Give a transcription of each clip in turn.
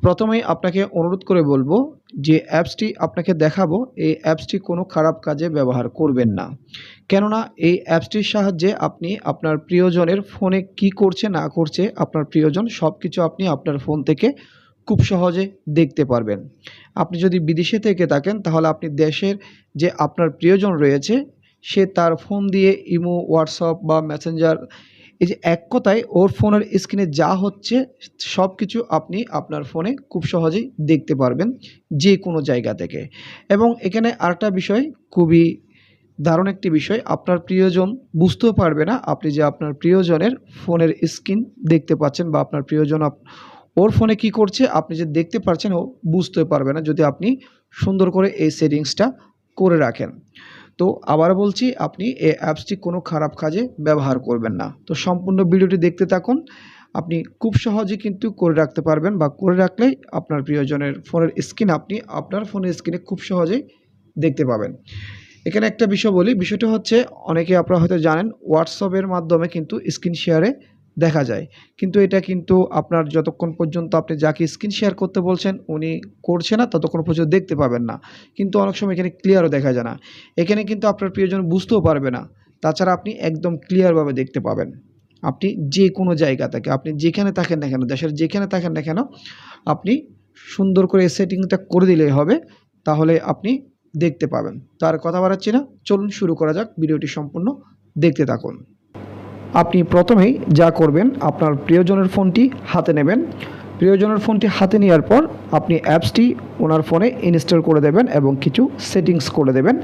প্রথমেই আপনাকে অনুরোধ করে বলবো যে অ্যাপসটি আপনাকে দেখাবো, এই অ্যাপসটি কোনো খারাপ কাজে ব্যবহার করবেন না। কেননা এই অ্যাপসটির সাহায্যে আপনি আপনার প্রিয়জনের ফোনে কী করছে না করছে আপনার প্রিয়জন সব কিছু আপনি আপনার ফোন থেকে খুব সহজে দেখতে পারবেন। আপনি যদি বিদেশে থেকে থাকেন তাহলে আপনি দেশের যে আপনার প্রিয়জন রয়েছে সে তার ফোন দিয়ে ইমো, হোয়াটসঅ্যাপ বা মেসেঞ্জার, এই যে এক কথায় ওর ফোনের স্ক্রিনে যা হচ্ছে সব কিছু আপনি আপনার ফোনে খুব সহজেই দেখতে পারবেন যে কোনো জায়গা থেকে। এবং এখানে আরেকটা বিষয়, খুবই দারুণ একটি বিষয়, আপনার প্রিয়জন বুঝতেও পারবে না আপনি যে আপনার প্রিয়জনের ফোনের স্ক্রিন দেখতে পাচ্ছেন বা আপনার প্রিয়জন ওর ফোনে কি করছে আপনি যে দেখতে পাচ্ছেন ও বুঝতে পারবে না, যদি আপনি সুন্দর করে এই সেটিংসটা করে রাখেন। তো আবারও বলছি, আপনি এই অ্যাপসটি কোনো খারাপ কাজে ব্যবহার করবেন না। তো সম্পূর্ণ ভিডিওটি দেখতে থাকুন। আপনি খুব সহজে কিন্তু করে রাখতে পারবেন বা করে রাখলেই আপনার প্রিয়জনের ফোনের স্ক্রিন আপনি আপনার ফোনের স্ক্রিনে খুব সহজেই দেখতে পাবেন। এখানে একটা বিষয় বলি, বিষয়টা হচ্ছে অনেকে আপনারা হয়তো জানেন হোয়াটসঅ্যাপের মাধ্যমে কিন্তু স্ক্রিন শেয়ারে দেখা যায়। কিন্তু এটা কিন্তু আপনার যতক্ষণ পর্যন্ত আপনি যাকে স্ক্রিন শেয়ার করতে বলছেন উনি করছে না ততক্ষণ পর্যন্ত দেখতে পাবেন না। কিন্তু অনেক সময় এখানে ক্লিয়ারও দেখা যায় না। এখানে কিন্তু আপনার প্রিয়জন বুঝতেও পারবে না। তাছাড়া আপনি একদম ক্লিয়ারভাবে দেখতে পাবেন। আপনি যে কোনো জায়গা থেকে, আপনি যেখানে থাকেন না কেন, দেশের যেখানে থাকেন না কেন, আপনি সুন্দর করে এই সেটিংটা করে দিলেই হবে। তাহলে আপনি দেখতে পাবেন। তো আর কথা বাড়াচ্ছি না, চলুন শুরু করা যাক। ভিডিওটি সম্পূর্ণ দেখতে থাকুন। আপনি প্রথমেই যা করবেন, আপনার প্রিয়জনের ফোনটি হাতে নেবেন। প্রিয়জনের ফোনটি হাতে নেওয়ার পর আপনি অ্যাপসটি ওনার ফোনে ইনস্টল করে দেবেন এবং কিছু সেটিংস করে দেবেন।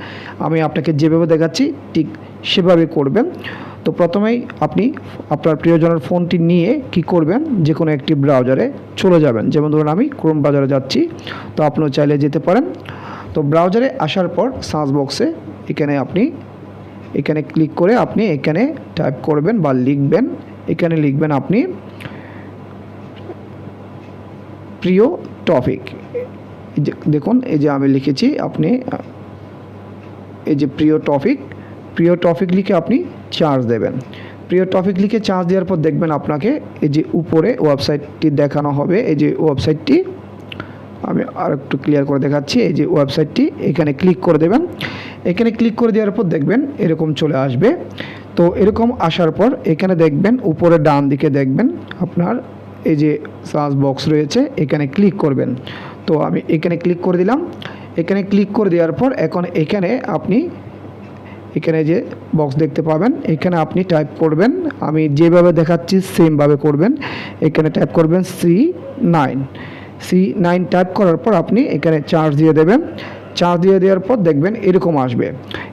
আমি আপনাকে যেভাবে দেখাচ্ছি ঠিক সেভাবে করবেন। তো প্রথমেই আপনি আপনার প্রিয়জনের ফোনটি নিয়ে কি করবেন, যে কোনো একটি ব্রাউজারে চলে যাবেন। যেমন ধরুন আমি ক্রোম ব্রাউজারে যাচ্ছি, তো আপনিও চাইলে যেতে পারেন। তো ব্রাউজারে আসার পর সার্চ বক্সে এখানে ক্লিক করে আপনি এখানে টাইপ করবেন বা লিখবেন, এখানে লিখবেন আপনি প্রিয় টপিক। দেখুন এই যে আমি লিখেছি, আপনি এই যে প্রিয় টপিক লিখে আপনি চার্জ দেবেন। প্রিয় টপিক লিখে চার্জ দেওয়ার পর দেখবেন আপনাকে এই যে উপরে ওয়েবসাইটটি দেখানো হবে। এই যে ওয়েবসাইটটি আমি আর একটু ক্লিয়ার করে দেখাচ্ছি। এই যে ওয়েবসাইটটি, এখানে ক্লিক করে দেবেন। এখানে ক্লিক করে দেওয়ার পর দেখবেন এরকম চলে আসবে। তো এরকম আসার পর এখানে দেখবেন উপরে ডান দিকে দেখবেন আপনার এই যে সার্চ বক্স রয়েছে, এখানে ক্লিক করবেন। তো আমি এখানে ক্লিক করে দিলাম। এখানে ক্লিক করে দেওয়ার পর এখন এখানে যে বক্স দেখতে পাবেন, এখানে আপনি টাইপ করবেন, আমি যেভাবে দেখাচ্ছি সেমভাবে করবেন। এখানে টাইপ করবেন C9 টাইপ করার পর আপনি এখানে চার্জ দিয়ে দেবেন। চার্জ দিয়ে দেওয়ার পর দেখবেন এরকম আসবে।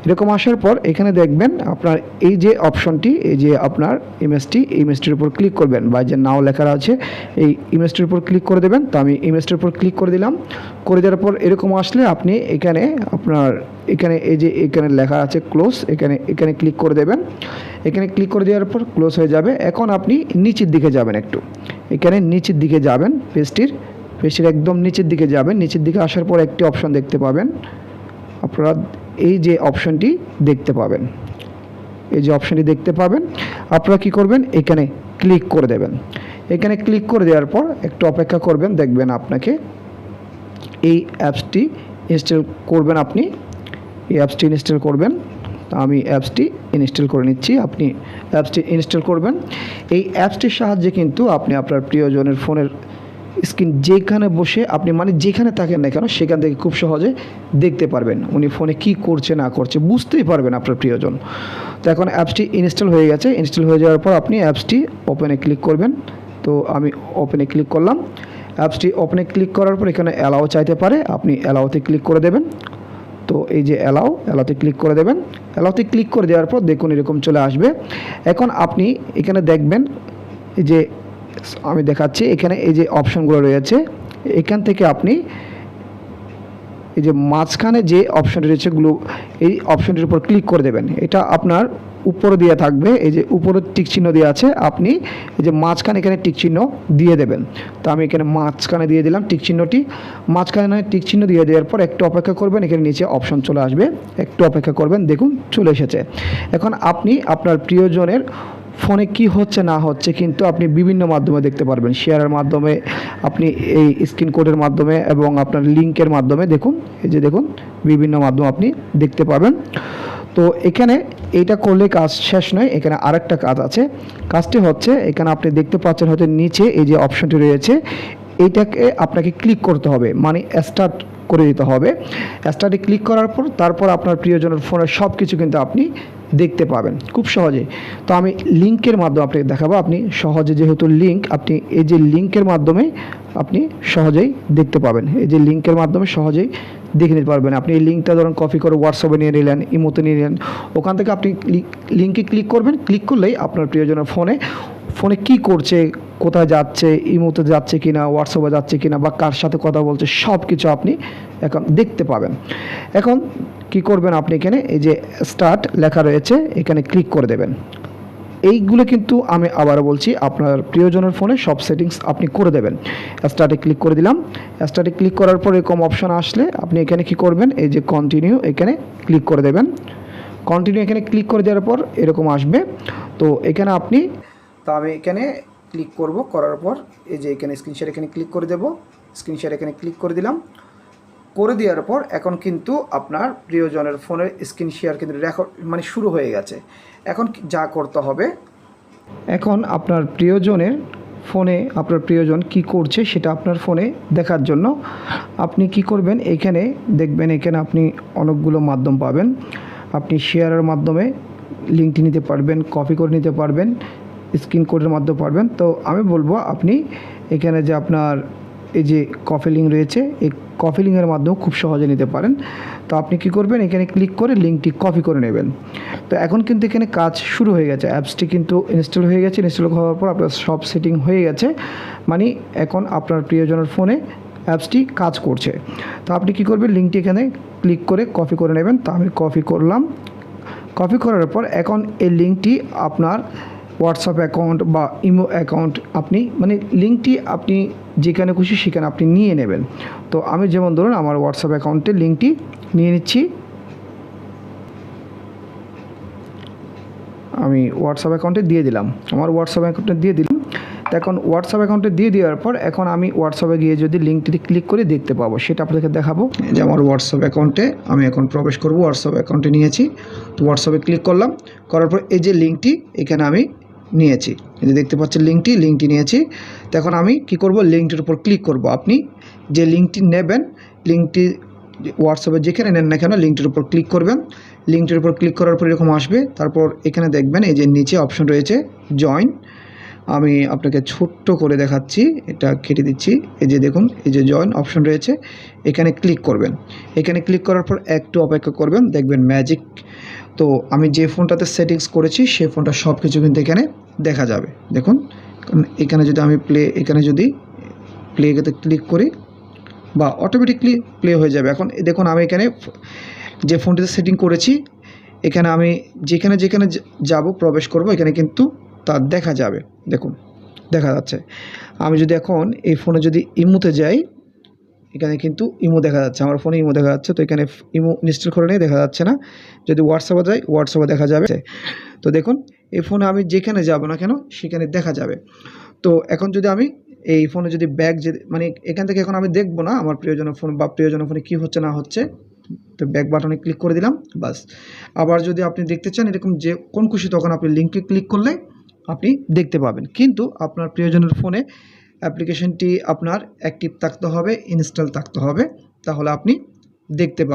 এরকম আসার পর এখানে দেখবেন আপনার এই যে অপশনটি, এই যে আপনার ইমেজটির উপর ক্লিক করবেন বা যে নাও লেখা আছে এই ইমেজটির উপর ক্লিক করে দেবেন। তো আমি ইমেজটির উপর ক্লিক করে দিলাম। করে দেওয়ার পর এরকম আসলে আপনি এখানে এখানে লেখা আছে ক্লোজ, এখানে ক্লিক করে দেবেন। এখানে ক্লিক করে দেওয়ার পর ক্লোজ হয়ে যাবে। এখন আপনি নিচের দিকে যাবেন, একটু এখানে নিচের দিকে যাবেন, পেজটির একদম নিচের দিকে যাবেন। নিচের দিকে আসার পর একটি অপশন দেখতে পাবেন, আপনারা এই যে অপশনটি দেখতে পাবেন, আপনারা কি করবেন, এখানে ক্লিক করে দেবেন। এখানে ক্লিক করে দেওয়ার পর একটু অপেক্ষা করবেন, দেখবেন আপনাকে এই অ্যাপসটি ইনস্টল করবেন। আপনি এই অ্যাপসটি ইনস্টল করবেন। আমি অ্যাপসটি ইনস্টল করে নিচ্ছি, আপনি অ্যাপসটি ইনস্টল করবেন। এই অ্যাপসটির সাহায্যে কিন্তু আপনি আপনার প্রিয়জনের ফোনের স্ক্রিন যেখানে বসে আপনি যেখানে থাকেন না কেন সেখান থেকে খুব সহজে দেখতে পারবেন। উনি ফোনে কি করছে না করছে বুঝতেই পারবেন আপনার প্রিয়জন। তো এখন অ্যাপসটি ইনস্টল হয়ে গেছে। ইনস্টল হয়ে যাওয়ার পর আপনি অ্যাপসটি ওপেনে ক্লিক করবেন। তো আমি ওপেনে ক্লিক করলাম। অ্যাপসটি ওপেনে ক্লিক করার পর এখানে অ্যালাও চাইতে পারে, আপনি অ্যালাওতে ক্লিক করে দেবেন। তো এই যে অ্যালাওতে ক্লিক করে দেবেন। অ্যালাওতে ক্লিক করে দেওয়ার পর দেখুন এরকম চলে আসবে। এখন আপনি এখানে দেখবেন এই যে আমি দেখাচ্ছি, এখানে এই যে অপশনগুলো রয়েছে, এখান থেকে আপনি এই যে মাঝখানে যে অপশনটি রয়েছে এই অপশনটির উপর ক্লিক করে দেবেন। এটা আপনার উপরে দেওয়া থাকবে, এই যে উপরে টিক চিহ্ন দেওয়া আছে, আপনি এই যে মাঝখানে এখানে টিক চিহ্ন দিয়ে দেবেন। তো আমি এখানে মাঝখানে দিয়ে দিলাম টিক চিহ্নটি। মাঝখানে টিক চিহ্ন দিয়ে দেওয়ার পর একটু অপেক্ষা করবেন, এখানে নিচে অপশন চলে আসবে, একটু অপেক্ষা করবেন, দেখুন চলে এসেছে। এখন আপনি আপনার প্রিয়জনের ফোনে কি হচ্ছে না হচ্ছে কিন্তু আপনি বিভিন্ন মাধ্যমে দেখতে পারবেন। শেয়ারের মাধ্যমে, আপনি এই স্ক্রিন কোডের মাধ্যমে এবং আপনার লিঙ্কের মাধ্যমে দেখুন, এই যে দেখুন বিভিন্ন মাধ্যমে আপনি দেখতে পাবেন। তো এখানে এইটা করলে কাজ শেষ নয়, এখানে আরেকটা কাজ আছে। কাজটি হচ্ছে এখানে আপনি দেখতে পাচ্ছেন হয়তো নিচে এই যে অপশনটি রয়েছে, এইটাকে আপনাকে ক্লিক করতে হবে, মানে স্টার্ট করে দিতে হবে। স্টার্টে ক্লিক করার পর তারপর আপনার প্রিয়জনের ফোনের সব কিছু কিন্তু আপনি দেখতে পাবেন খুব সহজে। তো আমি লিঙ্কের মাধ্যমে আপনাকে দেখাবো, আপনি সহজে যেহেতু লিঙ্ক, আপনি এই যে লিঙ্কের মাধ্যমে আপনি সহজেই দেখতে পাবেন। এই যে লিঙ্কের মাধ্যমে সহজেই দেখে নিতে পারবেন। আপনি এই লিঙ্কটা ধরুন কপি করে হোয়াটসঅ্যাপে নিয়ে নিলেন, ইমোতে নিয়ে নিলেন, ওখান থেকে আপনি লিঙ্কে ক্লিক করবেন। ক্লিক করলেই আপনার প্রিয়জনের ফোনে কী করছে, কোথায় যাচ্ছে, ইমোতে যাচ্ছে কিনা, হোয়াটসঅ্যাপে যাচ্ছে কিনা, বা কার সাথে কথা বলছে, সব কিছু আপনি এখন দেখতে পাবেন। এখন কি করবেন, আপনি এখানে এই যে স্টার্ট লেখা রয়েছে, এখানে ক্লিক করে দেবেন। এইগুলো কিন্তু আমি আবারও বলছি, আপনার প্রিয়জনের ফোনে সব সেটিংস আপনি করে দেবেন। স্টার্টে ক্লিক করে দিলাম। স্টার্টে ক্লিক করার পর এরকম অপশন আসলে আপনি এখানে কি করবেন, এই যে কন্টিনিউ, এখানে ক্লিক করে দেবেন। কন্টিনিউ এখানে ক্লিক করে দেওয়ার পর এরকম আসবে। তো এখানে আপনি, তো আমি এখানে ক্লিক করব, করার পর এই যে এখানে স্ক্রিনশট এখানে ক্লিক করে দেব। স্ক্রিনশট এখানে ক্লিক করে দিলাম। করে দেওয়ার পর এখন কিন্তু আপনার প্রিয়জনের ফোনের স্ক্রিন শেয়ার কিন্তু রেকর্ড মানে শুরু হয়ে গেছে। এখন যা করতে হবে, এখন আপনার প্রিয়জনের ফোনে আপনার প্রিয়জন কি করছে সেটা আপনার ফোনে দেখার জন্য আপনি কি করবেন, এখানে দেখবেন এখানে আপনি অনেকগুলো মাধ্যম পাবেন। আপনি শেয়ারের মাধ্যমে লিঙ্কটি নিতে পারবেন, কপি করে নিতে পারবেন, স্ক্রিন কোডের মাধ্যমে পারবেন। তো আমি বলবো আপনি এখানে যে আপনার এই যে কপি লিঙ্ক রয়েছে, এই কপি লিঙ্কের মাধ্যমে খুব সহজে নিতে পারেন। তো আপনি কি করবেন, এখানে ক্লিক করে লিঙ্কটি কপি করে নেবেন। তো এখন কিন্তু এখানে কাজ শুরু হয়ে গেছে, অ্যাপসটি কিন্তু ইনস্টল হয়ে গেছে। ইনস্টল হওয়ার পর আপনার সব সেটিং হয়ে গেছে, মানে এখন আপনার প্রিয়জনের ফোনে অ্যাপসটি কাজ করছে। তো আপনি কি করবেন, লিঙ্কটি এখানে ক্লিক করে কপি করে নেবেন। তো আমি কপি করলাম। কপি করার পর এখন এই লিঙ্কটি আপনার হোয়াটসঅ্যাপ অ্যাকাউন্ট বা ইমো অ্যাকাউন্ট, আপনি মানে লিঙ্কটি আপনি যেখানে খুশি সেখানে আপনি নিয়ে নেবেন। তো আমি যেমন ধরুন আমার হোয়াটসঅ্যাপ অ্যাকাউন্টে লিঙ্কটি নিয়ে নিচ্ছি। আমি হোয়াটসঅ্যাপ অ্যাকাউন্টে দিয়ে দিলাম, আমার হোয়াটসঅ্যাপ অ্যাকাউন্টে দিয়ে দিলাম। তো এখন হোয়াটসঅ্যাপ অ্যাকাউন্টে দিয়ে দেওয়ার পর এখন আমি হোয়াটসঅ্যাপে গিয়ে যদি লিঙ্কটিতে ক্লিক করে দেখতে পাবো, সেটা আপনাদেরকে দেখাবো। যে আমার হোয়াটসঅ্যাপ অ্যাকাউন্টে আমি এখন প্রবেশ করব, হোয়াটসঅ্যাপ অ্যাকাউন্টে নিয়েছি। তো হোয়াটসঅ্যাপে ক্লিক করলাম, করার পর এই যে লিঙ্কটি এখানে আমি নিয়েছি, এই যে দেখতে পাচ্ছেন লিঙ্কটি নিয়েছি। তো এখন আমি কি করব, লিঙ্কটির উপর ক্লিক করব। আপনি যে লিঙ্কটি নেবেন, লিঙ্কটি হোয়াটসঅ্যাপে যেখানে নেন না কেন লিঙ্কটির উপর ক্লিক করবেন। লিঙ্কটির উপর ক্লিক করার পর এরকম আসবে। তারপর এখানে দেখবেন এই যে নিচে অপশন রয়েছে জয়েন। আমি আপনাকে ছোট্ট করে দেখাচ্ছি, এটা কেটে দিচ্ছি। এই যে দেখুন এই যে জয়েন অপশন রয়েছে, এখানে ক্লিক করবেন। এখানে ক্লিক করার পর একটু অপেক্ষা করবেন, দেখবেন ম্যাজিক। তো আমি যে ফোনটাতে সেটিংস করেছি সেই ফোনটা সব কিছু কিন্তু এখানে দেখা যাবে। দেখুন এখানে যদি আমি এখানে যদি প্লেতে ক্লিক করি বা অটোমেটিকলি প্লে হয়ে যাবে। এখন দেখুন আমি এখানে যে ফোনটিতে সেটিং করেছি, এখানে আমি যেখানে যাব প্রবেশ করব, এখানে কিন্তু তা দেখা যাবে। দেখুন দেখা যাচ্ছে। আমি যদি এখন এই ফোনে যদি ইমোতে যাই, এখানে কিন্তু ইমো দেখা যাচ্ছে, আমার ফোনে ইমো দেখা যাচ্ছে। তো এখানে ইমো ইনস্টল করে নিয়ে দেখা যাচ্ছে না। যদি হোয়াটসঅ্যাপে যাই, হোয়াটসঅ্যাপে দেখা যাবে। তো দেখুন এই ফোনে আমি যেখানে যাব না কেন সেখানে দেখা যাবে। তো এখন যদি আমি এই ফোনে যদি মানে এখান থেকে এখন আমি দেখব না আমার প্রিয়জনের ফোন বা প্রিয়জনের ফোনে কী হচ্ছে না হচ্ছে। তো ব্যাক বাটনে ক্লিক করে দিলাম, বাস। আবার যদি আপনি দেখতে চান এরকম যে কোন খুশি, তখন আপনি লিঙ্কে ক্লিক করলে আপনি দেখতে পাবেন। কিন্তু আপনার প্রিয়জনের ফোনে অ্যাপ্লিকেশনটি আপনার অ্যাক্টিভ থাকতে হবে, ইনস্টল থাকতে হবে, তাহলে আপনি দেখতে পাবেন।